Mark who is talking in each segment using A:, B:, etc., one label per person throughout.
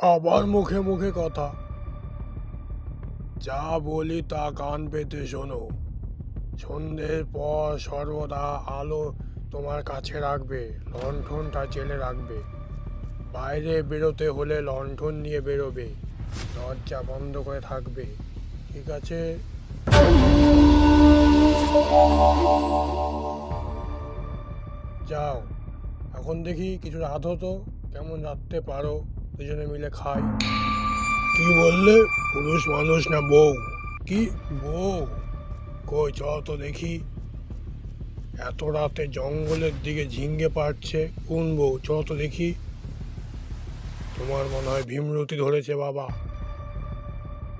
A: আবার মুখে মুখে কথা। যা বলি তা কান পেতে শোনো। সন্ধ্যের পর সর্বদা আলো তোমার কাছে রাখবে, লণ্ঠনটা জেলে রাখবে। বাইরে বেরোতে হলে লণ্ঠন নিয়ে বেরোবে, দরজা বন্ধ করে থাকবে, ঠিক আছে? যাও, এখন দেখি কিছু রাঁধো তো, কেমন রাঁধতে পারো, দুজনে মিলে খাই। কি বললে? পুরুষ মানুষ না বউ? কি বউ? কই চল তো দেখি। এত রাতে জঙ্গলের দিকে ঝিঙ্গে পাড়ছে, কোন বউ? চল তো দেখি। তোমার মনে হয় ভীমরতি ধরেছে বাবা।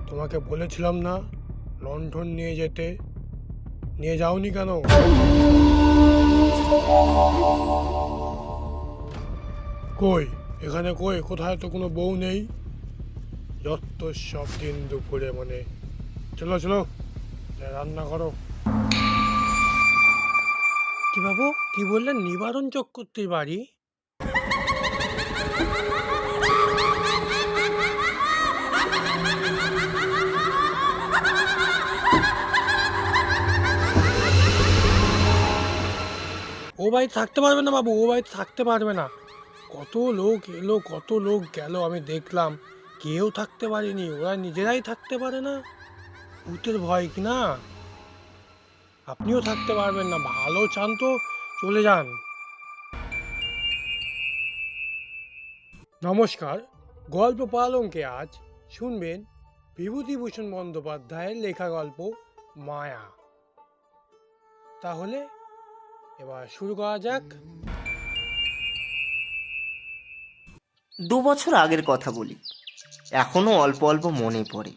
A: তোমাকে বলেছিলাম না লণ্ঠন নিয়ে যেতে, নিয়ে যাওনি কেন? কই এখানে কই, কোথায় তো কোনো বউ নেই। যত সব দিন দুপুরে মানে। চলো চলো, রান্না করো। কি বাবু, কি বললেন? নিবারণ চক্রবর্তীর বাড়ি? ও বাড়িতে থাকতে পারবে না বাবু, ও বাড়িতে থাকতে পারবে না। কত লোক এলো, কত লোক গেল, আমি দেখলাম, কেউ থাকতে পারেনি, ওরা নিজেরাই থাকতে পারে না। ভূতের ভয় কি না? আপনিও থাকতে পারবেন না, ভালো চান তো চলে যান। নমস্কার, গল্প পালঙ্কে আজ শুনবেন বিভূতিভূষণ বন্দ্যোপাধ্যায়ের লেখা গল্প মায়া। তাহলে এবার শুরু করা যাক।
B: 2 বছর আগের কথা বলি, এখনো অল্প অল্প মনে পড়ে।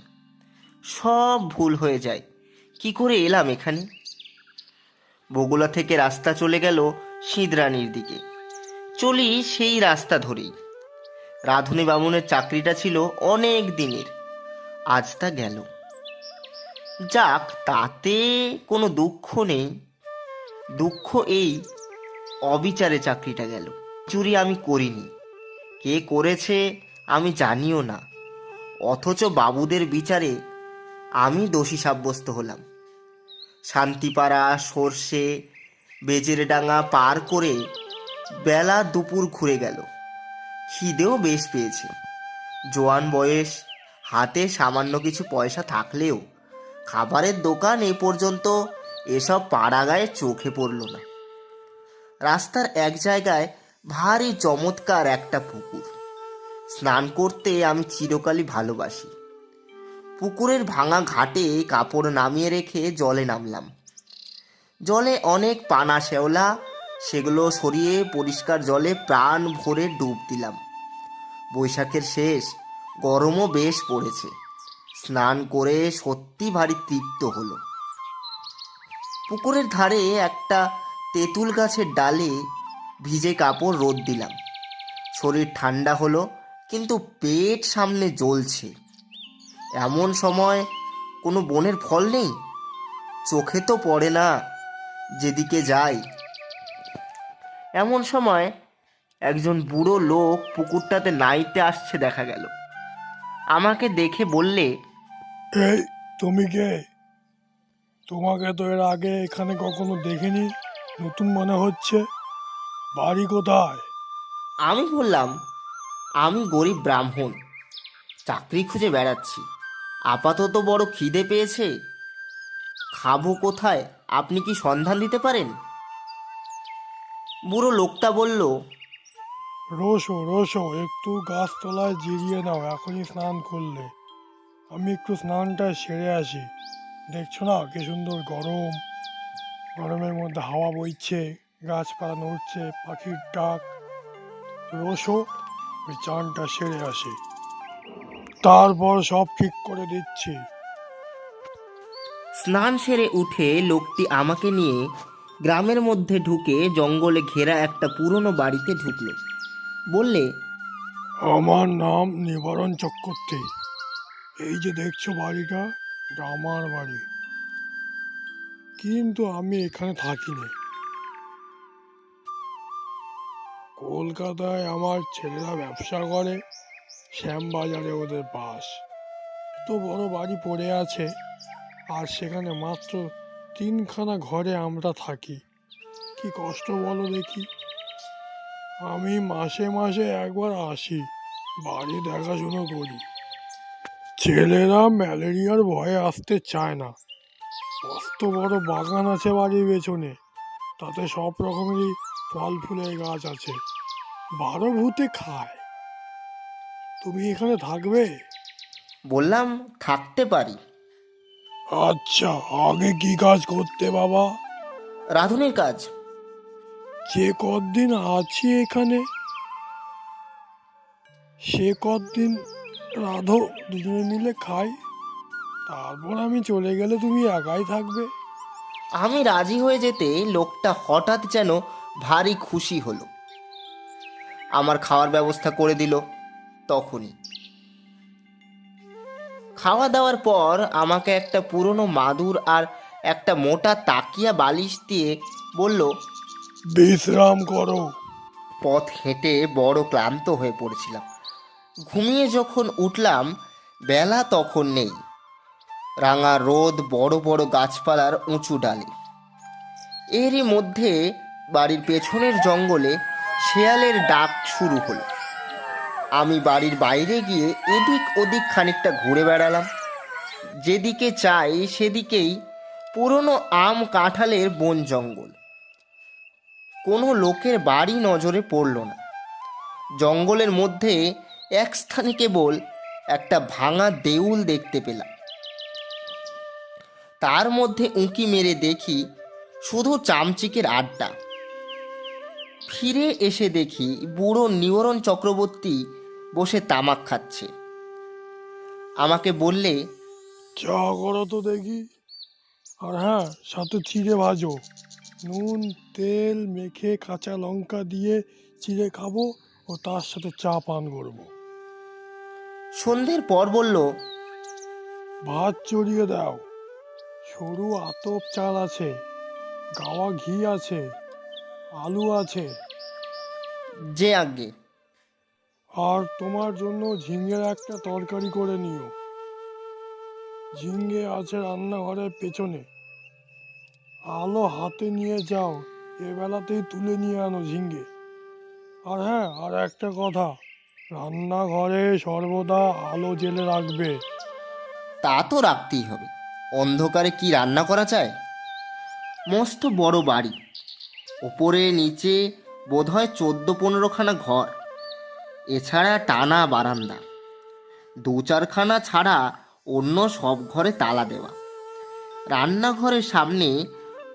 B: সব ভুল হয়ে যায়, কি করে এলাম এখানে। বগুলা থেকে রাস্তা চলে গেল সিঁদরানির দিকে। চলি সেই রাস্তা ধরেই। রাঁধুনি বামুনের চাকরিটা ছিল অনেক দিনের, আজ তা গেল। যাক, তাতে কোনো দুঃখ নেই। দুঃখ এই, অবিচারে চাকরিটা গেল। চুরি আমি করিনি, কে করেছে আমি জানিও না, অথচ বাবুদের বিচারে আমি দোষী সাব্যস্ত হলাম। শান্তিপাড়া, সর্ষে, বেজেরডাঙ্গা পার করে বেলা দুপুর ঘুরে গেল। খিদেও বেশ পেয়েছে। জোয়ান বয়স, হাতে সামান্য কিছু পয়সা থাকলেও খাবারের দোকান এ পর্যন্ত এসব পাড়াগায়ে চোখে পড়ল না। রাস্তার এক জায়গায় ভারী চমৎকার একটা পুকুর। স্নান করতে আমি চিরকালই ভালোবাসি। পুকুরের ভাঙা ঘাটে কাপড় নামিয়ে রেখে জলে নামলাম। জলে অনেক পানা শ্যাওলা, সেগুলো সরিয়ে পরিষ্কার জলে প্রাণ ভরে ডুব দিলাম। বৈশাখের শেষ, গরমও বেশ পড়েছে। স্নান করে সত্যি ভারী তৃপ্ত হলো। পুকুরের ধারে একটা তেঁতুল গাছের ডালে ভিজে কাপড় রোদ দিলাম। শরীর ঠান্ডা হলো, কিন্তু পেট সামনে জ্বলছে। এমন সময় কোনো বনের ফল নেই, চোখে তো পড়ে না যেদিকে যাই। এমন সময় একজন বুড়ো লোক পুকুরটাতে নাইতে আসছে দেখা গেল। আমাকে দেখে বললে,
A: এই, তুমি কে? তোমাকে তো এর আগে এখানে কখনো দেখিনি, নতুন মনে হচ্ছে। বাড়ি কোথায়?
B: আমি বললাম, আমি গরিব ব্রাহ্মণ, চাকরি খুঁজে বেড়াচ্ছি। আপাতত বড় খিদে পেয়েছে, খাবো কোথায়, আপনি কি সন্ধান দিতে পারেন? বুড়ো লোকটা বলল,
A: রোসো রোসো, একটু গাছতলায় জিরিয়ে নাও, এখনই স্নান করলে। আমি একটু স্নানটা সেরে আসি। দেখছো না কি সুন্দর গরম, গরমের মধ্যে হাওয়া বইছে, গাছপালা নড়ছে, পাখির ডাক। রোসো, ওই চানটা সেরে আসি, তারপর সব ঠিক করে দিচ্ছি।
B: স্নান সেরে উঠে লোকটি আমাকে নিয়ে গ্রামের মধ্যে ঢুকে জঙ্গলে ঘেরা একটা পুরনো বাড়িতে ঢুকলো। বললে,
A: আমার নাম নিবারণ চক্রবর্তী। এই যে দেখছো বাড়িটা, এটা আমার বাড়ি, কিন্তু আমি এখানে থাকি না। কলকাতায় আমার ছেলেরা ব্যবসা করে, শ্যামবাজারে ওদের বাস। এত বড় বাড়ি পড়ে আছে, আর সেখানে মাত্র 3খানা ঘরে আমরা থাকি। কি কষ্ট বলো দেখি। আমি মাসে মাসে একবার আসি, বাড়ি দেখাশুনো করি। ছেলেরা ম্যালেরিয়ার ভয়ে আসতে চায় না। মস্ত বড় বাগান আছে বাড়ির পেছনে, তাতে সব রকমেরই ফল ফুলের গাছ আছে। 12 ভূতে খায়। তুমি এখানে থাকবে?
B: বললাম, থাকতে পারি।
A: আচ্ছা, আগে কি কাজ করতে বাবা?
B: রাঁধুনির কাজ।
A: যে কদিন আছি এখানে, সে কদিন রাধো, দুজনে মিলে খাই। তারপর আমি চলে গেলে তুমি একাই থাকবে।
B: আমি রাজি হয়ে যেতে লোকটা হঠাৎ যেন ভারী খুশি হলো। আমার খাওয়ার ব্যবস্থা করে দিল। তখনই খাওয়া দাওয়ার পর আমাকে একটা পুরনো মাদুর আর একটা মোটা তাকিয়া বালিশ দিয়ে বলল,
A: বিশ্রাম করো।
B: পথ হেঁটে বড় ক্লান্ত হয়ে পড়েছিলাম। ঘুমিয়ে যখন উঠলাম, বেলা তখন নেই। রাঙা রোদ বড় বড় গাছপালার উঁচু ডালে। এরই মধ্যে বাড়ির পেছনের জঙ্গলে শেয়ালের ডাক শুরু হলো। আমি বাড়ির বাইরে গিয়ে এদিক ওদিক খানিকটা ঘুরে বেড়ালাম। যেদিকে চাই সেদিকেই পুরনো আম কাঁঠালের বন জঙ্গল। কোনো লোকের বাড়ি নজরে পড়ল না। জঙ্গলের মধ্যে এক স্থানে কেবল একটা ভাঙা দেউল দেখতে পেলাম। তার মধ্যে উঁকি মেরে দেখি শুধু চামচিকের আড্ডা। ফিরে এসে দেখি বুড়ো নিবারণ চক্রবর্তী বসে তামাক খাচ্ছে। আমাকে বললে,
A: চা করো তো দেখি। আর হ্যাঁ, সাথে চিড়ে ভাজো। নুন তেল মেখে কাঁচা লঙ্কা দিয়ে চিড়ে খাবো, ও তার সাথে চা পান করবো।
B: সন্ধ্যের পর বলল,
A: ভাত চড়িয়ে দাও। সরু আতপ চাল আছে, গাওয়া ঘি আছে, আলু আছে।
B: যে আজ্ঞে।
A: আর তোমার জন্য ঝিঙের একটা তরকারি করে নিও। ঝিঙে আছে রান্নাঘরের পেছনে। আলো হাতে নিয়ে যাও, এ বেলাতেই তুলে নিয়ে আনো ঝিঙে। আর হ্যাঁ, আর একটা কথা, রান্নাঘরে সর্বদা আলো জ্বেলে রাখবে।
B: তা তো রাখতেই হবে, অন্ধকারে কি রান্না করা যায়। মস্ত বড় বাড়ি, ওপরে নিচে বোধহয় 14-15খানা ঘর, এছাড়া টানা বারান্দা। 2-4খানা ছাড়া অন্য সব ঘরে তালা দেওয়া। রান্নাঘরের সামনে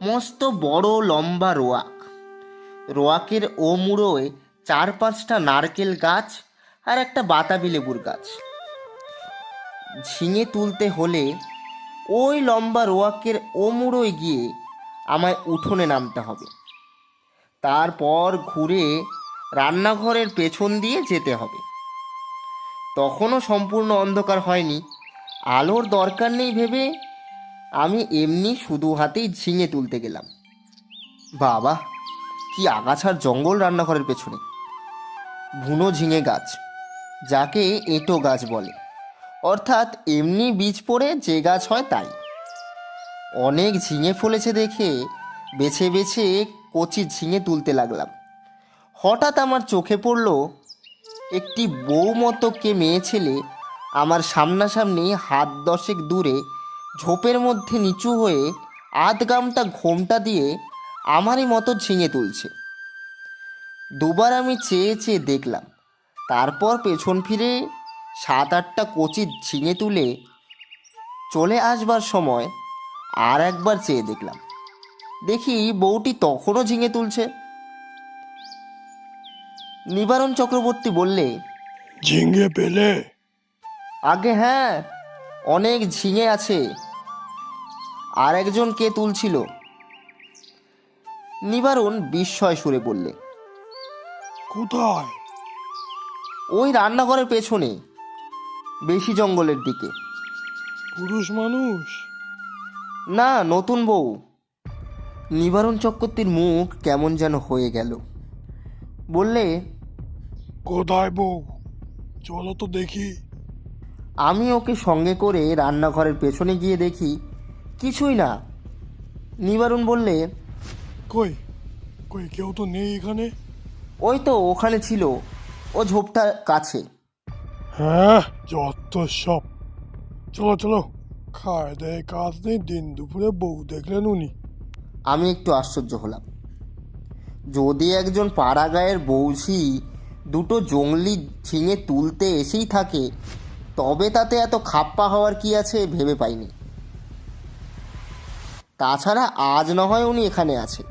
B: মস্ত বড় লম্বা রোয়াক। রোয়াকের ও মুড়োয় 4-5টা নারকেল গাছ আর একটা বাতাবি লেবুর গাছ। ঝিঙে তুলতে হলে ওই লম্বা রোয়াকের ও মুড়োয় গিয়ে আমায় উঠোনে নামতে হবে। তারপর ঘুরে রান্নাঘরের পেছন দিয়ে যেতে হবে। তখনও সম্পূর্ণ অন্ধকার হয়নি। আলোর দরকার নেই ভেবে আমি এমনি শুধু হাতেই ঝিঙে তুলতে গেলাম। বাবা, কি আগাছার জঙ্গল রান্নাঘরের পেছনে! বুনো ঝিঙে গাছ, যাকে এঁটো গাছ বলে, অর্থাৎ এমনি বীজ পড়ে যে গাছ হয় তাই। অনেক ঝিঙে ফলেছে দেখে বেছে বেছে কচি ঝিঙে তুলতে লাগলাম। হঠাৎ আমার চোখে পড়ল একটি বউ মতো কে মেয়ে ছেলে আমার সামনাসামনি হাত 10 দূরে ঝোপের মধ্যে নিচু হয়ে আধগামটা ঘোমটা দিয়ে আমারই মতো ঝিঙে তুলছে। দুবার আমি চেয়ে চেয়ে দেখলাম, তারপর পেছন ফিরে 7-8টা কচি ঝিঙে তুলে চলে আসবার সময় আর একবার চেয়ে দেখলাম। দেখি বউটি তখনও ঝিঙে তুলছে। নিবারণ চক্রবর্তী বললে,
A: ঝিঙে পেলে?
B: আগে হ্যাঁ, অনেক ঝিঙে আছে। আর একজন কে তুলছিল? নিবারণ বিস্ময় সুরে বললে,
A: কোথায়?
B: ওই রান্নাঘরের পেছনে, বেশি জঙ্গলের দিকে।
A: পুরুষ মানুষ?
B: না, নতুন বউ। নিবারণ চক্রবর্তীর মুখ কেমন যেন হয়ে গেল। বললে,
A: কোথায় বউ? চলো তো দেখি।
B: আমি ওকে সঙ্গে করে রান্নাঘরের পেছনে গিয়ে দেখি কিছুই না। নিবারণ বললে,
A: কই কই কেউ তো নেই এখানে।
B: ওই তো ওখানে ছিল, ও ঝোপটার কাছে।
A: হ্যাঁ, যত সব। চলো চলো, খায় দেয় কাজ নেই, দিন দুপুরে বউ দেখলেন উনি।
B: আমি একটু আশ্চর্য হলাম। যদি একজন পাড়া গাঁয়ের বৌঝি দুটো জংলি ঝিঙে তুলতে এসেই থাকে, তবে তাতে এত খাপ্পা হওয়ার কি আছে ভেবে পাইনি। তাছাড়া আজ না হয় উনি এখানে আছে,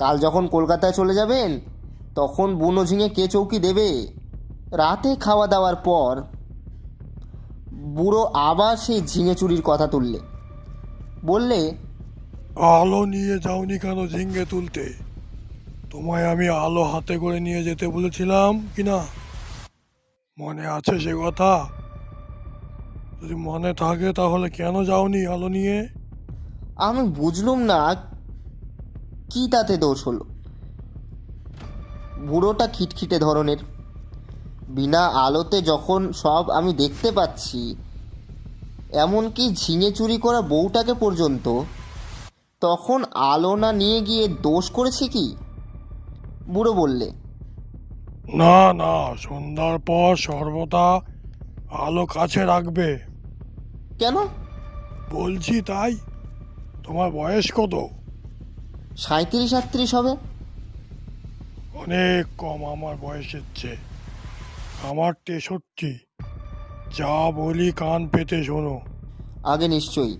B: কাল যখন কলকাতায় চলে যাবেন তখন বুনো ঝিঙে কে চৌকি দেবে? রাতে খাওয়া দাওয়ার পর বুড়ো আবার সেই ঝিঙে চুরির কথা তুললে। বললে,
A: আলো নিয়ে যাওনি কেন ঝিঙ্গে তুলতে? তোমায় আমি আলো হাতে করে নিয়ে যেতে বলেছিলাম কিনা? মনে আছে সে কথা? যদি মনে থাকে তাহলে কেন যাওনি আলো নিয়ে?
B: আমি বুঝলুম না কি তাতে দোষ হলো। বুড়োটা খিটখিটে ধরনের, বিনা আলোতে যখন সব আমি দেখতে পাচ্ছি, এমনকি ঝিঙে চুরি করা বউটাকে পর্যন্ত, তখন আলো না নিয়ে গিয়ে দোষ করেছি কি? বুড়ো বললে,
A: না না, সন্ধ্যার পর সর্বদা আলো কাছে রাখবে।
B: কেন?
A: বলছি তাই। তোমার বয়স কত?
B: 37-38 হবে।
A: অনেক কম আমার বয়সের চেয়ে। আমার 63। যা বলি কান পেতে শোনো।
B: আগে নিশ্চয়ই।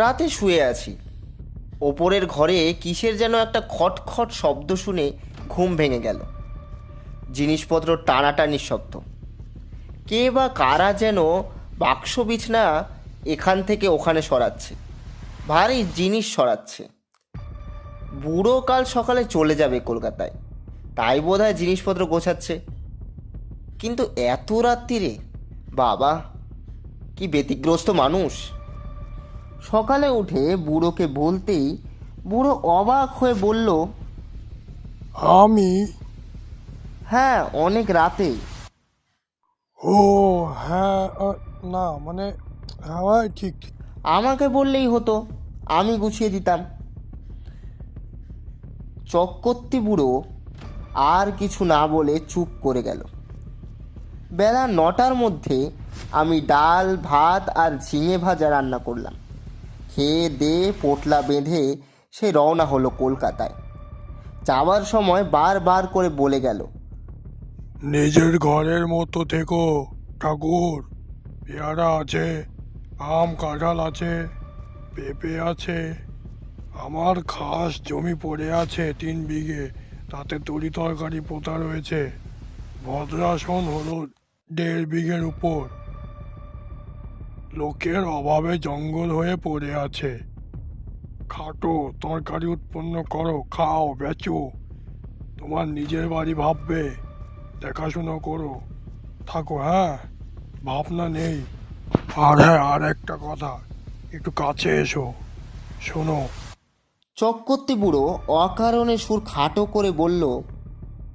B: রাতে শুয়ে আছি, ওপরের ঘরে কিসের যেন একটা খটখট শব্দ শুনে ঘুম ভেঙে গেল। জিনিসপত্র টানাটানির শব্দ। কে বা কারা যেন বাক্স বিছনা এখান থেকে ওখানে সরাচ্ছে, ভারী জিনিস সরাচ্ছে। বুড়ো কাল সকালে চলে যাবে কলকাতায়, তাই বোধহয় জিনিসপত্র গোছাচ্ছে। কিন্তু এত রাত্রিরে, বাবা কি ব্যতিগ্রস্ত মানুষ! সকালে উঠে বুড়োকে বলতেই বুড়ো অবাক হয়ে বলল,
A: আমি?
B: হ্যাঁ, অনেক রাতে।
A: ও হ্যাঁ, না মানে, হ্যাঁ ভাই, ঠিক ঠিক।
B: আমাকে বললেই হতো, আমি গুছিয়ে দিতাম। চক্কর্তি বুড়ো আর কিছু না বলে চুপ করে গেল। বেলা 9টার মধ্যে আমি ডাল ভাত আর ঝিঙে ভাজা রান্না করলাম। খেয়ে দিয়ে পোটলা বেঁধে সে রওনা হলো কলকাতায়। যাওয়ার সময় বারবার করে বলে গেল,
A: নিজের ঘরের মতো থেকো ঠাকুর। পেয়ারা আছে, আম কাঁঠাল আছে, পেঁপে আছে। আমার খাস জমি পড়ে আছে 3 বিঘে, তাতে তরি তরকারি পোতা রয়েছে। ভদ্রাসন হলো 1.5 বিঘের উপর। লোকের অভাবে জঙ্গল হয়ে পড়ে আছে। খাটো, তরকারি উৎপন্ন করো, খাও, বেচো। তোমার নিজের বাড়ি ভাববে, দেখাশুনো করো, থাকো। হ্যাঁ, ভাবনা নেই। আর হ্যাঁ, আর একটা কথা, একটু কাছে এসো, শোনো।
B: চক্কর্তি বুড়ো অকারণে সুর খাটো করে বলল,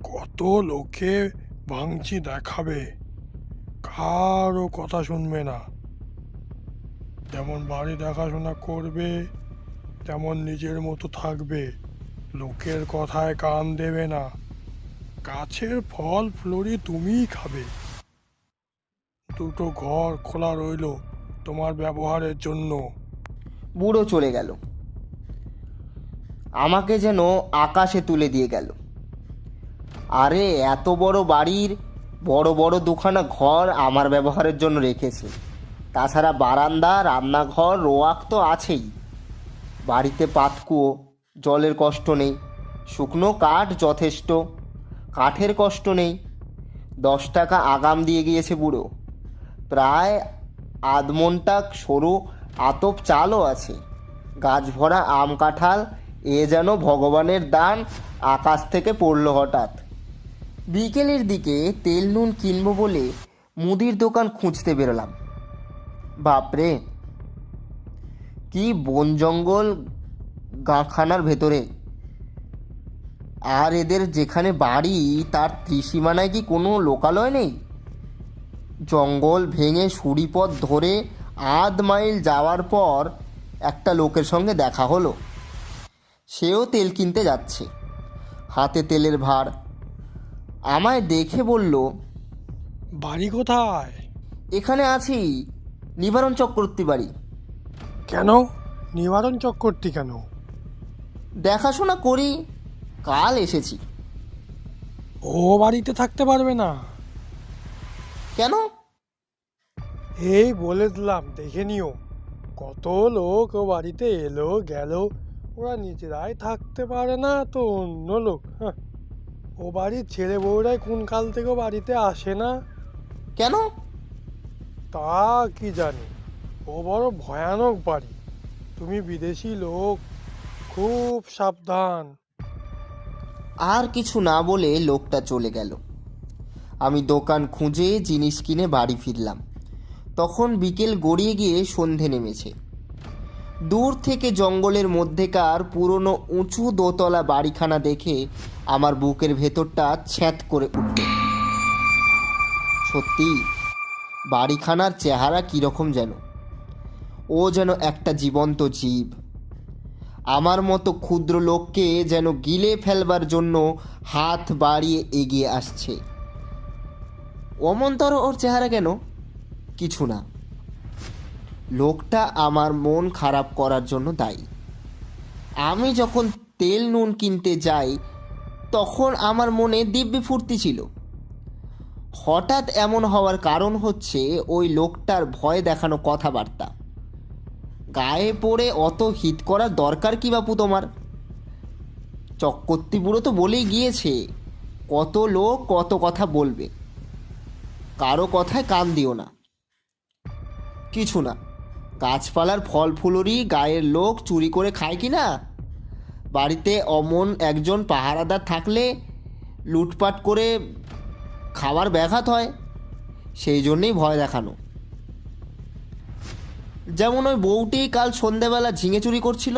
A: কত লোকে ভাঙচি দেখাবে, কারো কথা শুনবে না। যেমন বাড়ি দেখাশোনা করবে, তেমন নিজের মতো থাকবে। লোকের কথায় কান দেবে না। গাছের ফল ফ্লরি তুমিই খাবে। দুটো ঘর খোলা রইলো তোমার ব্যবহারের জন্য।
B: বুড়ো চলে গেল, আমাকে যেন আকাশে তুলে দিয়ে গেল। আরে এত বড় বাড়ির বড় বড় দুখানা ঘর আমার ব্যবহারের জন্য রেখেছে, তাছাড়া বারান্দা, রান্নাঘর, রোয়াক তো আছেই। বাড়িতে পাতকুয়ো, জলের কষ্ট নেই। শুকনো কাঠ যথেষ্ট, কাঠের কষ্ট নেই। 10 টাকা আগাম দিয়ে গিয়েছে বুড়ো। প্রায় আধমনটাক সরু আতপ চালও আছে। গাছ ভরা আম কাঁঠাল, এ যেন ভগবানের দান, আকাশ থেকে পড়ল হঠাৎ। বিকেলের দিকে তেল নুন কিনবো বলে মুদির দোকান খুঁজতে বেরোলাম। বাপরে, কি বন জঙ্গল গাঁখানার ভেতরে! আর এদের যেখানে বাড়ি তার ত্রিসীমানায় কি কোনো লোকালয় নেই? জঙ্গল ভেঙে সুড়িপথ ধরে আধ মাইল যাওয়ার পর একটা লোকের সঙ্গে দেখা হলো। সেও তেল কিনতে যাচ্ছে, হাতে তেলের ভার। আমায় দেখে বলল,
A: বাড়ি কোথায়?
B: এখানে আছি, নিবারণ চক্রবর্তী বাড়ি।
A: কেন নিবারণ চক্রবর্তী কেন?
B: দেখাশোনা করি, কাল এসেছি।
A: ও বাড়িতে থাকতে পারবে না।
B: কেন?
A: এই বলে দিলাম, দেখে নিও। কত লোক ও বাড়িতে এলো গেল, ওরা নিজেরাই থাকতে পারে না তো অন্য লোক। হ্যাঁ, ও বাড়ির ছেলে বউরাই কোন কাল থেকে বাড়িতে আসে না।
B: কেন?
A: তা কি জানি, ও বড় ভয়ানক বাড়ি। তুমি বিদেশি লোক, খুব সাবধান।
B: আর কিছু না বলে লোকটা চলে গেল। আমি দোকান খুঁজে জিনিস কিনে বাড়ি ফিরলাম। তখন বিকেল গড়িয়ে গিয়ে সন্ধে নেমেছে। দূর থেকে জঙ্গলের মধ্যেকার পুরনো উঁচু দোতলা বাড়িখানা দেখে আমার বুকের ভেতরটা ছ্যাঁত করে উঠল। সত্যি, বাড়িখানার চেহারা কীরকম যেন। ও যেন একটা জীবন্ত জীব, আমার মতো ক্ষুদ্র লোককে যেন গিলে ফেলবার জন্য হাত বাড়িয়ে এগিয়ে আসছে। অমনতর ওর চেহারা কেন? কিছু না, লোকটা আমার মন খারাপ করার জন্য দায়ী। আমি যখন তেল নুন কিনতে যাই তখন আমার মনে দিব্যি ফুর্তি ছিল। হঠাৎ এমন হওয়ার কারণ হচ্ছে ওই লোকটার ভয় দেখানো কথাবার্তা। গায়ে পড়ে অত হিত করার দরকার কি বাপু তোমার? চক্রবর্তী বুড়ো তো বলেই গিয়েছে, কত লোক কত কথা বলবে, কারো কথায় কান দিও না। কিছু না, গাছপালার ফল ফুলুরি গায়ের লোক চুরি করে খায় কি না? বাড়িতে অমন একজন পাহারাদার থাকলে লুটপাট করে খাবার ব্যাঘাত হয়, সেই জন্যেই ভয় দেখানো। যেমন ওই বউটি কাল সন্ধেবেলা ঝিঙে চুরি করছিল।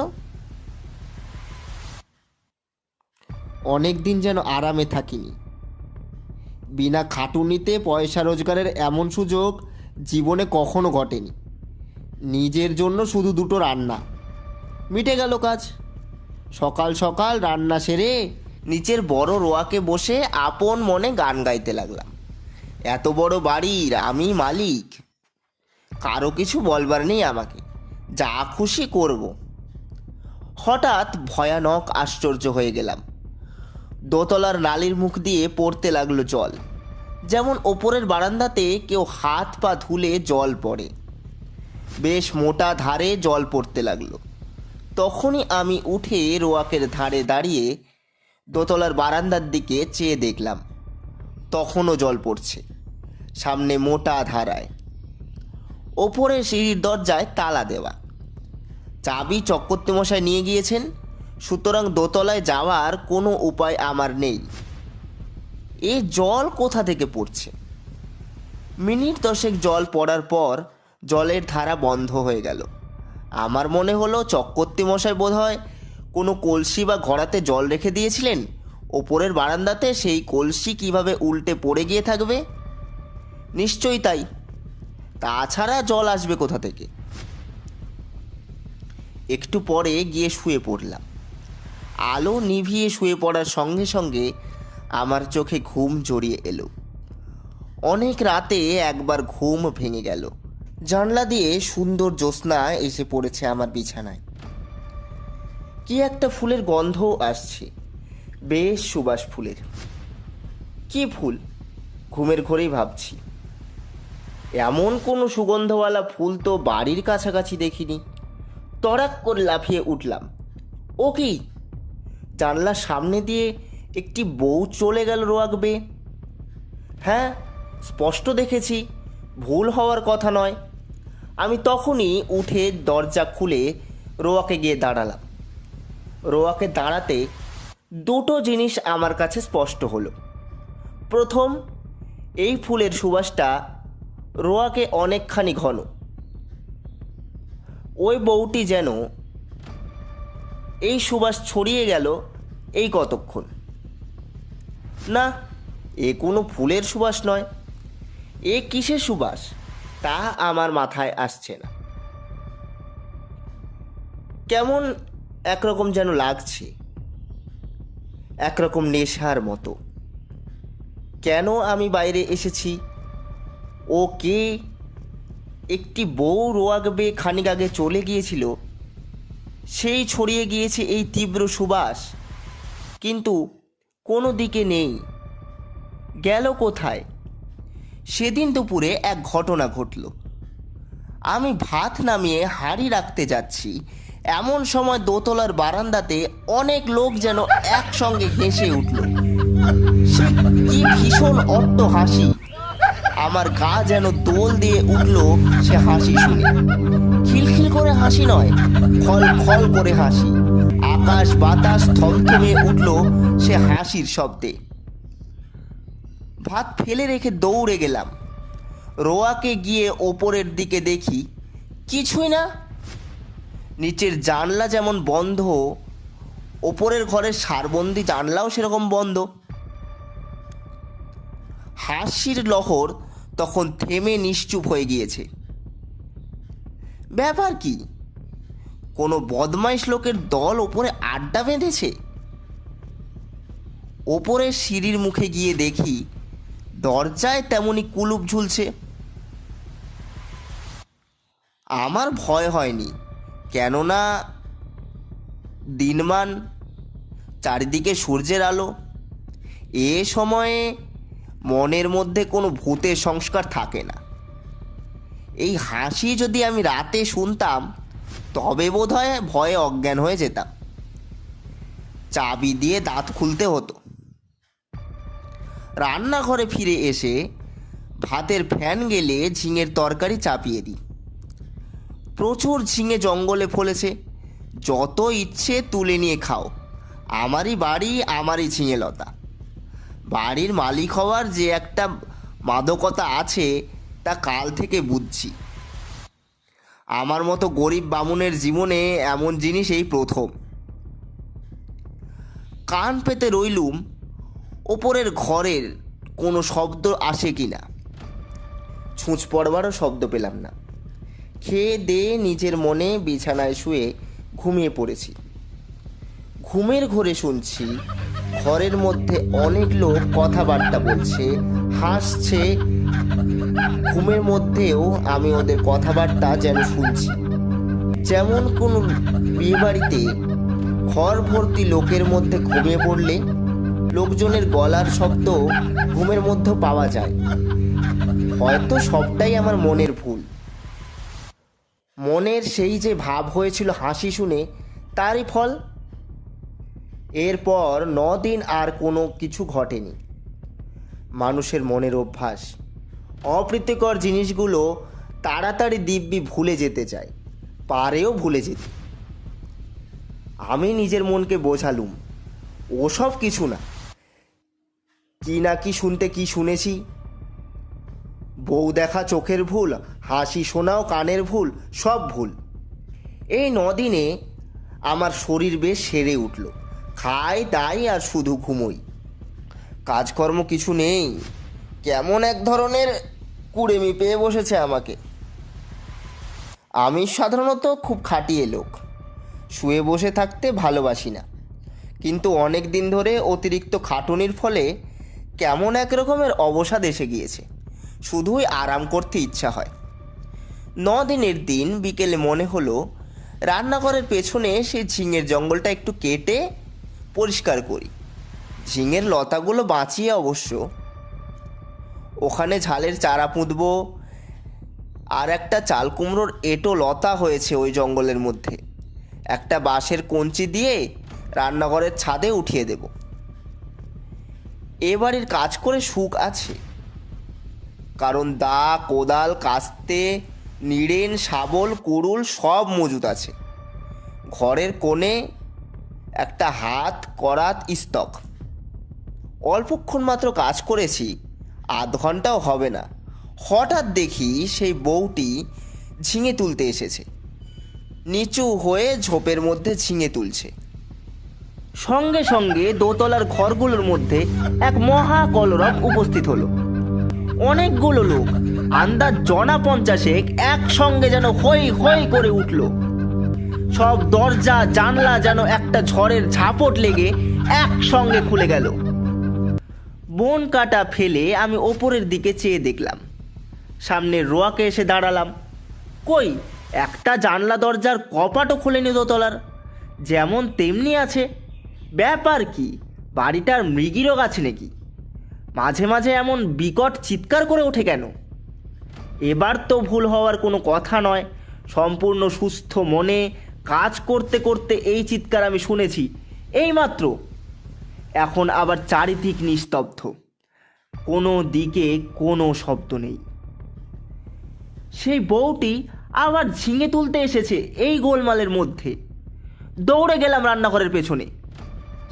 B: অনেক দিন যেন আরামে থাকিনি। বিনা খাটুনিতে পয়সা রোজগারের এমন সুযোগ জীবনে কখনো ঘটেনি। নিজের জন্য শুধু দুটো রান্না, মিটে গেল কাজ। সকাল সকাল রান্না সেরে নিচের বড় রোয়াকে বসে আপন মনে গান গাইতে লাগলাম। এত বড় বাড়ির আমি মালিক, কারো কিছু বলবার নেই আমাকে, যা খুশি করব। হঠাৎ ভয়ানক আশ্চর্য হয়ে গেলাম। দোতলার নালির মুখ দিয়ে পড়তে লাগলো জল, যেমন ওপরের বারান্দাতে কেউ হাত পা ধুলে জল পড়ে। বেশ মোটা ধারে জল পড়তে লাগলো। তখনই আমি উঠে রোয়াকের ধারে দাঁড়িয়ে দোতলার বারান্দার দিকে চেয়ে দেখলাম, তখনও জল পড়ছে, সামনে মোটা ধারায়। ওপরে সিঁড়ির দরজায় তালা দেওয়া, চাবি চক্রবর্তী মশাই নিয়ে গিয়েছেন, সুতরাং দোতলায় যাওয়ার কোনো উপায় আমার নেই। এ জল কোথা থেকে পড়ছে? মিনিট 10 জল পড়ার পর জলের ধারা বন্ধ হয়ে গেল। আমার মনে হলো চক্রবর্তী মশাই বোধহয় কোনো কলসি বা ঘড়াতে জল রেখে দিয়েছিলেন ওপরের বারান্দাতে, সেই কলসি কিভাবে উল্টে পড়ে গিয়ে থাকবে। নিশ্চয়ই তাই, তাছাড়া জল আসবে কোথা থেকে? একটু পরে গিয়ে শুয়ে পড়লাম। আলো নিভিয়ে শুয়ে পড়ার সঙ্গে সঙ্গে আমার চোখে ঘুম জড়িয়ে এলো। অনেক রাতে একবার ঘুম ভেঙে গেল। জানলা দিয়ে সুন্দর জ্যোৎস্না এসে পড়েছে আমার বিছানায়। কি একটা ফুলের গন্ধ আসছে, বেশ সুবাস ফুলের। কি ফুল? ঘুমের ঘরেই ভাবছি। এমন কোনো সুগন্ধওয়ালা ফুল তো বাড়ির কাছাকাছি দেখিনি। তড়াক করে লাফিয়ে উঠলাম। ও কি, জানলার সামনে দিয়ে একটি বউ চলে গেল রোয়াক বেয়ে। হ্যাঁ, স্পষ্ট দেখেছি, ভুল হওয়ার কথা নয়। আমি তখনই উঠে দরজা খুলে রোয়াকে গিয়ে দাঁড়ালাম। রোয়াকে দাঁড়াতে দুটো জিনিস আমার কাছে স্পষ্ট হলো। প্রথম, এই ফুলের সুবাসটা রোয়াকে অনেকখানি ঘন। ওই বউটি যেন এই সুবাস ছড়িয়ে গেল এই কতক্ষণ। না, এ কোনো ফুলের সুবাস নয়, এ কিসের সুবাস তা আমার মাথায় আসছে না। কেমন একরকম যেন লাগছে, একরকম নেশার মতো। কেন আমি বাইরে এসেছি, ও কে? একটি বউ রোয়াগ বেয়ে খানিক আগে চলে গিয়েছিল, সেই ছড়িয়ে গিয়েছে এই তীব্র সুবাস, কিন্তু কোনো দিকে নেই। গেল কোথায়? সেদিন দুপুরে এক ঘটনা ঘটল। আমি ভাত নামিয়ে হাঁড়ি রাখতে যাচ্ছি, এমন সময় দোতলার বারান্দাতে অনেক লোক যেন একসঙ্গে হেসে উঠল। সে কি ভীষণ অট্ট হাসি! আমার গা যেন দোল দিয়ে উঠল সে হাসি শুনে। খিলখিল করে হাসি নয়, খল খল করে হাসি। আকাশ বাতাস থমথমে উঠল সে হাসির শব্দে। ভাত ফেলে রেখে দৌড়ে গেলাম। রোয়াকে গিয়ে ওপরের দিকে দেখি, কিছুই না। নিচের জানলা যেমন বন্ধ, ওপরের ঘরের সারবন্দি জানলাও সেরকম বন্ধ। হাসির লহর তখন থেমে নিশ্চুপ হয়ে গিয়েছে। ব্যাপার কি? কোনো বদমাইশ লোকের দল ওপরে আড্ডা বেঁধেছে। ওপরের সিঁড়ির মুখে গিয়ে দেখি দরজায় তেমনি কুলুপ ঝুলছে। আমার ভয় হয়নি, কেননা দিনমান, চারিদিকে সূর্যের আলো। এ সময়ে মনের মধ্যে কোনো ভূতের সংস্কার থাকে না। এই হাসি যদি আমি রাতে শুনতাম তবে বোধহয় ভয়ে অজ্ঞান হয়ে যেতাম। চাবি দিয়ে দাঁত খুলতে হতো। রান্নাঘরে ফিরে এসে ভাতের ফ্যান গেলে ঝিঙের তরকারি চাপিয়ে দিই। প্রচুর ঝিঙে জঙ্গলে ফলেছে, যত ইচ্ছে তুলে নিয়ে খাও। আমারই বাড়ি, আমারই ঝিঙে লতা। বাড়ির মালিক হওয়ার যে একটা মাদকতা আছে তা কাল থেকে বুঝছি। আমার মতো গরিব বামুনের জীবনে এমন জিনিস এই প্রথম। কান পেতে রইলুম ওপরের ঘরের কোনো শব্দ আসে কি না। ছুঁচ পড়বারও শব্দ পেলাম না। খেয়ে দিয়ে নিজের মনে বিছানায় শুয়ে ঘুমিয়ে পড়েছি। ঘুমের ঘোরে শুনছি ঘরের মধ্যে অনেক লোক কথাবার্তা বলছে, হাসছে। ঘুমের মধ্যেও আমি ওদের কথাবার্তা যেন শুনছি। যেমন কোনো বিয়েবাড়িতে ঘর ভর্তি লোকের মধ্যে ঘুমিয়ে পড়লে লোকজনের গলার শব্দ ঘুমের মধ্যে পাওয়া যায়। হয়তো সবটাই আমার মনের ভুল। মনের সেই যে ভাব হয়েছিল হাসি শুনে, তারই ফল। এরপর 9 দিন আর কোনো কিছু ঘটেনি। মানুষের মনের অভ্যাস, অপ্রীতিকর জিনিসগুলো তাড়াতাড়ি দিব্যি ভুলে যেতে চায়, পারেও ভুলে যেতে। আমি নিজের মনকে বোঝালুম ওসব কিছু না। কি না কি শুনতে কি শুনেছি। বউ দেখা চোখের ভুল, হাসি শোনাও কানের ভুল, সব ভুল। এই 9 দিনে আমার শরীর বেশ সেরে উঠল। খাই দাই আর শুধু ঘুমোই। কাজকর্ম কিছু নেই। কেমন এক ধরনের কুড়েমি পেয়ে বসেছে আমাকে। আমি সাধারণত খুব খাটিয়ে লোক, শুয়ে বসে থাকতে ভালোবাসি না। কিন্তু অনেক দিন ধরে অতিরিক্ত খাটুনির ফলে কেমন এক রকমের অবসাদ এসে গিয়েছে। শুধুই আরাম করতে ইচ্ছা হয়। 9 দিনের দিন বিকেলে মনে হলো রান্নাঘরের পেছনে সেই ঝিঙের জঙ্গলটা একটু কেটে পরিষ্কার করি। ঝিঙের লতাগুলো বাঁচিয়ে অবশ্য। ওখানে ঝালের চারা পুঁতবো। আর একটা চাল কুমড়োর এঁটো লতা হয়েছে ওই জঙ্গলের মধ্যে, একটা বাঁশের কঞ্চি দিয়ে রান্নাঘরের ছাদে উঠিয়ে দেব। এ বাড়ির কাজ করে সুখ আছে, কারণ দা, কোদাল, কাস্তে, নিড়েন, শাবল, কুড়ুল সব মজুদ আছে। ঘরের কোণে একটা হাত করাত স্তক। অল্পক্ষণ মাত্র কাজ করেছি, আধ ঘন্টাও হবে না। হঠাৎ দেখি সেই বউটি ঝিঙে তুলতে এসেছে। নিচু হয়ে ঝোপের মধ্যে ঝিঙে তুলছে। সঙ্গে সঙ্গে দোতলার ঘরগুলোর মধ্যে এক মহা কলরব উপস্থিত হলো। অনেকগুলো লোক, আন্দাজ জনা 50 একসঙ্গে যেন হই হই করে উঠল। সব দরজা জানলা যেন একটা ঝড়ের ঝাপট লেগে একসঙ্গে খুলে গেল। বন কাটা ফেলে আমি ওপরের দিকে চেয়ে দেখলাম। সামনে রোয়াকে এসে দাঁড়ালাম। কই, একটা জানলা দরজার কপাটও খোলেনি দোতলার, যেমন তেমনি আছে। ব্যাপার কি, বাড়িটার মৃগীরোগ আছে নাকি? মাঝে মাঝে এমন বিকট চিৎকার করে ওঠে কেন? এবার তো ভুল হওয়ার কোনো কথা নয়। সম্পূর্ণ সুস্থ মনে কাজ করতে করতে এই চিৎকার আমি শুনেছি এইমাত্র। এখন আবার চারিদিক নিস্তব্ধ, কোনো দিকে কোনো শব্দ নেই। সেই বউটি আবার ঝিঙে তুলতে এসেছে এই গোলমালের মধ্যে। দৌড়ে গেলাম রান্নাঘরের পেছনে,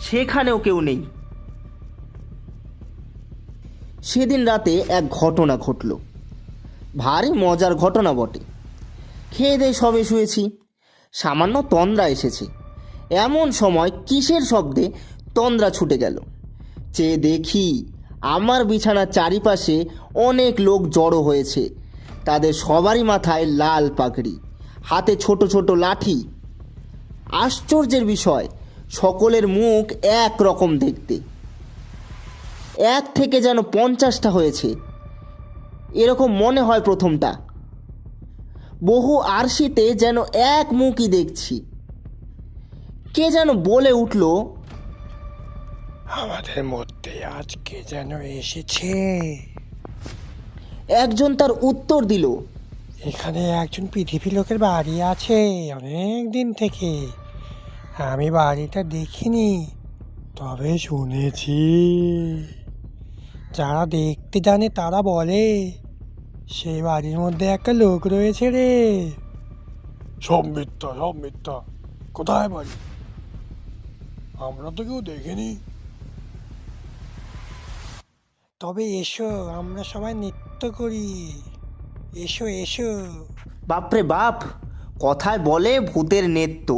B: সেখানেও কেউ নেই। সেদিন রাতে এক ঘটনা ঘটল, ভারী মজার ঘটনা বটে। খেয়ে দিয়ে সবে শুয়েছি, সামান্য তন্দ্রা এসেছে। এমন সময় কিসের শব্দে তন্দ্রা ছুটে গেল। চেয়ে দেখি আমার বিছানার চারিপাশে অনেক লোক জড়ো হয়েছে। তাদের সবারই মাথায় লাল পাগড়ি, হাতে ছোট ছোট লাঠি। আশ্চর্যের বিষয়, সকলের মুখ এক রকম দেখতে। এক থেকে যেন 50টা হয়েছে এরকম মনে হয় প্রথমটা। বহু আরশিতে যেন এক মুখই দেখছি। কে যেন বলে উঠল,
A: আমাদের মধ্যে আজকে যেন এসেছে।
B: একজন তার উত্তর দিল,
A: এখানে একজন পৃথিবী লোকের বাড়ি আছে অনেক দিন থেকে। আমি বাড়িটা দেখিনি, তবে শুনেছি। যারা দেখতে জানে তারা বলে সেই বাড়ির মধ্যে একটা লোক রয়েছে রে। সব মিথ্যা, সব মিথ্যা। কোথায় বাড়ি? আমরা তো কেউ দেখিনি। তবে এসো, আমরা সবাই নৃত্য করি। এসো এসো।
B: বাপরে বাপ, কথায় বলে ভূতের নেত্য।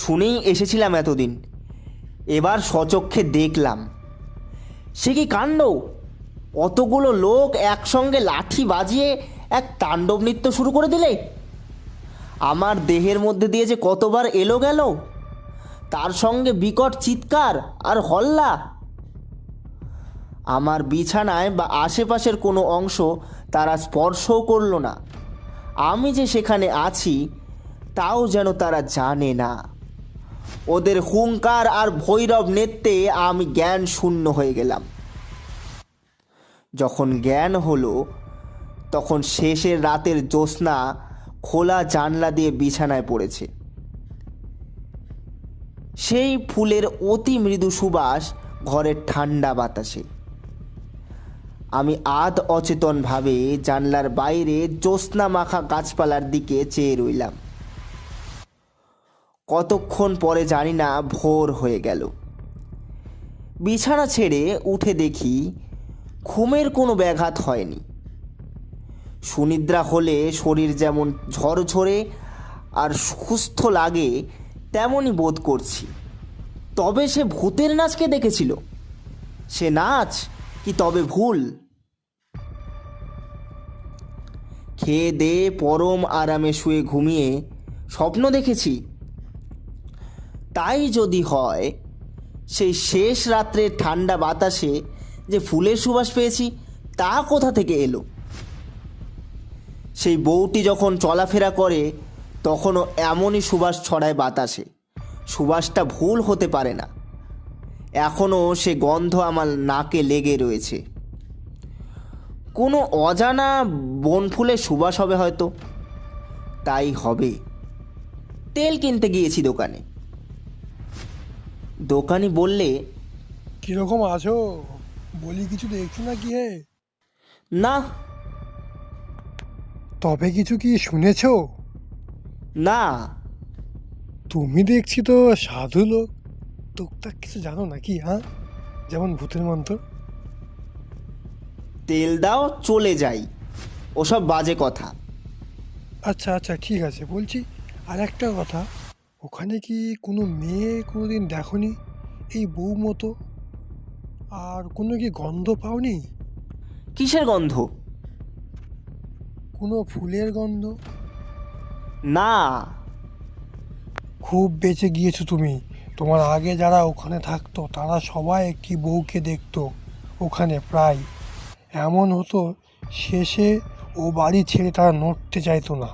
B: শুনেই এসেছিলাম এতদিন, এবার স্বচক্ষে দেখলাম। সে কি কাণ্ড! অতগুলো লোক একসঙ্গে লাঠি বাজিয়ে এক তাণ্ডব নৃত্য শুরু করে দিলে। আমার দেহের মধ্যে দিয়ে যে কতবার এলো গেল, তার সঙ্গে বিকট চিৎকার আর হল্লা। আমার বিছানায় বা আশেপাশের কোনো অংশ তারা স্পর্শও করল না। আমি যে সেখানে আছি তাও যেন তারা জানে না। ওদের হুঙ্কার আর ভৈরব নৃত্যে আমি জ্ঞান শূন্য হয়ে গেলাম। যখন জ্ঞান হলো, তখন শেষের রাতের জ্যোৎস্না খোলা জানলা দিয়ে বিছানায় পড়েছে। সেই ফুলের অতি মৃদু সুবাস ঘরের ঠান্ডা বাতাসে। আমি আধ অচেতনভাবে জানলার বাইরে জ্যোৎস্না মাখা গাছপালার দিকে চেয়ে রইলাম। কতক্ষণ পরে জানি না ভোর হয়ে গেল। বিছানা ছেড়ে উঠে দেখি ঘুমের কোনো ব্যাঘাত হয়নি। সুনিদ্রা হলে শরীর যেমন ঝরঝরে আর সুস্থ লাগে তেমনই বোধ করছি। তবে সে ভূতের নাচকে দেখেছিল, সে নাচ কি তবে ভুল? খেয়ে দেয়ে পরম আরামে শুয়ে ঘুমিয়ে স্বপ্ন দেখেছি। তাই যদি হয়, সেই শেষ রাত্রে ঠান্ডা বাতাসে যে ফুলের সুবাস পেয়েছি তা কোথা থেকে এলো? সেই বউটি যখন চলাফেরা করে তখনও এমনই সুবাস ছড়ায় বাতাসে। সুবাসটা ভুল হতে পারে না। এখনও সে গন্ধ আমার নাকে লেগে রয়েছে। কোনো অজানা বনফুলের সুবাস হবে হয়তো। তাই হবে। তেল কিনতে গিয়েছি দোকানে। দোকানি বললে,
A: কিরকম আছো? বলি কিছু দেখছো না কি হে?
B: না।
A: তবে কিছু কি শুনেছো?
B: না।
A: তুমি দেখছি তো সাধু লোক, টুকটাক কিছু জানো নাকি? হ্যাঁ, যেমন ভূতের মন্ত্র।
B: তেল দাও চলে যাই, ওসব বাজে কথা।
A: আচ্ছা আচ্ছা, ঠিক আছে। বলছি আর একটা কথা, ওখানে কি কোনো মেয়ে কোনোদিন দেখোনি এই বউ মতো? আর কোনো কি গন্ধ পাওনি?
B: কিসের গন্ধ?
A: কোনো ফুলের গন্ধ।
B: না।
A: খুব বেঁচে গিয়েছো তুমি। তোমার আগে যারা ওখানে থাকতো তারা সবাই একটি বউকে দেখতো ওখানে প্রায়। এমন হতো শেষে ও বাড়ি ছেড়ে তারা নড়তে চাইতো না।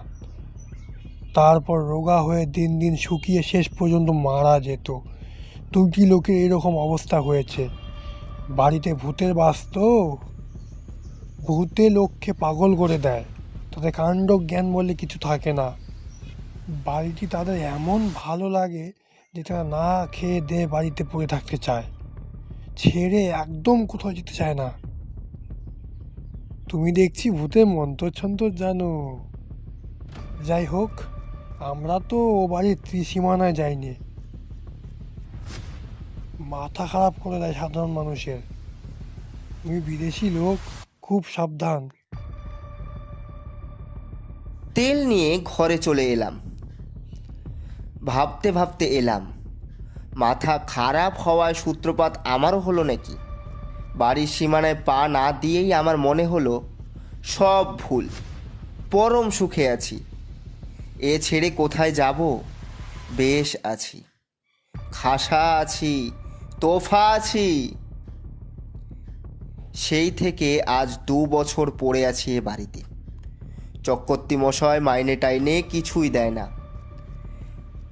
A: তারপর রোগা হয়ে দিন দিন শুকিয়ে শেষ পর্যন্ত মারা যেত। দুটি লোকের এরকম অবস্থা হয়েছে। বাড়িতে ভূতের বাস তো, ভূতে লোককে পাগল করে দেয়। তাদের কাণ্ড জ্ঞান বলে কিছু থাকে না। বাড়িটি তাদের এমন ভালো লাগে যে তারা না খেয়ে দেয়ে বাড়িতে পড়ে থাকতে চায়, ছেড়ে একদম কোথাও যেতে চায় না। তুমি দেখছি ভূতের মন্ত্রছন্ত্র জানো। যাই হোক, আমরা তো ও বাড়ির ত্রিসীমানায় যাইনি। মাথা খারাপ করে দেয় সাধারণ মানুষের। তুমি বিদেশি লোক, খুব সাবধান।
B: তেল নিয়ে ঘরে চলে এলাম। ভাবতে ভাবতে এলাম, মাথা খারাপ হওয়ার সূত্রপাত আমারও হলো নাকি? বাড়ির সীমানায় পা না দিয়েই আমার মনে হলো সব ভুল, পরম সুখে আছি। এ ছেড়ে কোথায় যাব? বেশ আছি, খাসা আছি, তোফা আছি। সেই থেকে আজ 2 বছর পড়ে আছি এ বাড়িতে। চক্রবর্তী মশাই মাইনে টাইনে কিছুই দেয় না,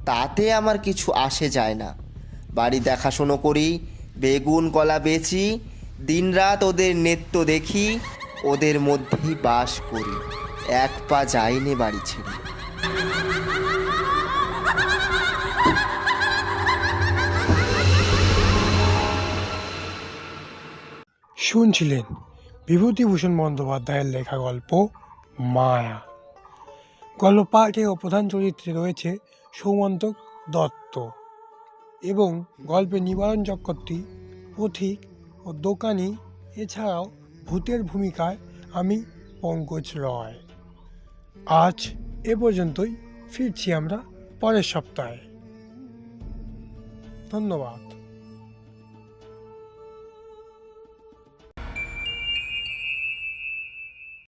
B: তাতে আমার কিছু আসে যায় না। বাড়ি দেখাশুনো করি, বেগুন কলা বেচি, দিনরাত ওদের নেত্য দেখি, ওদের মধ্যেই বাস করি। এক পা যাইনি বাড়ি ছেড়ে।
A: শুনছিলেন বিভূতিভূষণ বন্দ্যোপাধ্যায়ের লেখা গল্প মায়া। গল্প পাঠে ও প্রধান চরিত্রে রয়েছে সৌমন্তক দত্ত এবং গল্পে নিবারণ চক্রবর্তী, পথিক ও দোকানি। এছাড়াও ভূতের ভূমিকায় আমি পঙ্কজ রয়। আজ এ পর্যন্তই, ফিরছি আমরা পরের সপ্তাহে। ধন্যবাদ।